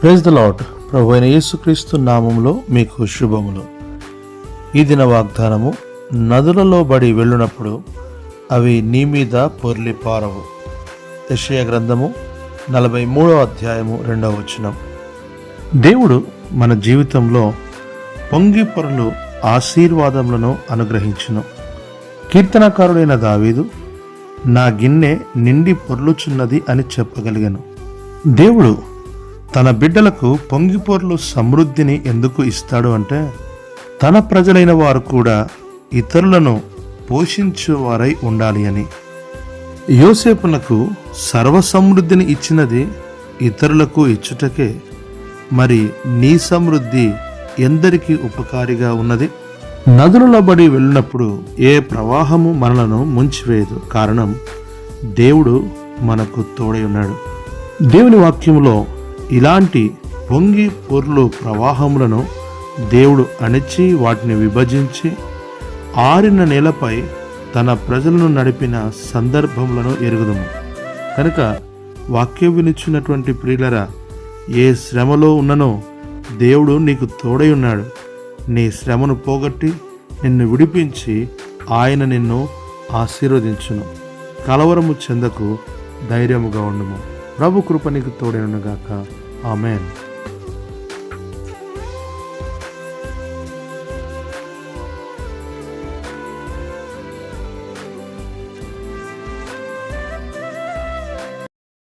Praise the lord. ప్రభు అయిన యేసుక్రీస్తు నామములో మీకు శుభములు. ఈ దిన వాగ్దానము, నదులలో బడి వెళ్ళినప్పుడు అవి నీ మీద పొర్లి పారవు. యెషయా గ్రంథము 43వ అధ్యాయము 2వ వచనం. దేవుడు మన జీవితంలో పొంగి పొరలు ఆశీర్వాదములను అనుగ్రహించును. కీర్తనకారుడైన దావీదు, నా గిన్నె నిండి పొర్లుచున్నది అని చెప్పగలిగాను. దేవుడు తన బిడ్డలకు పొంగిపొర్లు సమృద్ధిని ఎందుకు ఇస్తాడు అంటే, తన ప్రజలైన వారు కూడా ఇతరులను పోషించేవారై ఉండాలి అని. యోసేపునకు సర్వసమృద్ధిని ఇచ్చినది ఇతరులకు ఇచ్చుటకే. మరి నీ సమృద్ధి ఎందరికీ ఉపకారిగా ఉన్నది? నదులలో బడి వెళ్ళినప్పుడు ఏ ప్రవాహము మనలను ముంచివేయదు. కారణం, దేవుడు మనకు తోడై ఉన్నాడు. దేవుని వాక్యములో ఇలాంటి పొంగి పొర్లు ప్రవాహములను దేవుడు అణిచి వాటిని విభజించి ఆరిన నేలపై తన ప్రజలను నడిపిన సందర్భములను ఎరుగుదము. కనుక వాక్యం వినిచ్చినటువంటి ప్రియులరా, ఏ శ్రమలో ఉన్ననో దేవుడు నీకు తోడై ఉన్నాడు. నీ శ్రమను పోగొట్టి నిన్ను విడిపించి ఆయన నిన్ను ఆశీర్వదించును. కలవరము చెందకు, ధైర్యముగా ఉండుము. ప్రభు కృప నీకు తోడై ఉండుగాక. ఆమేన్.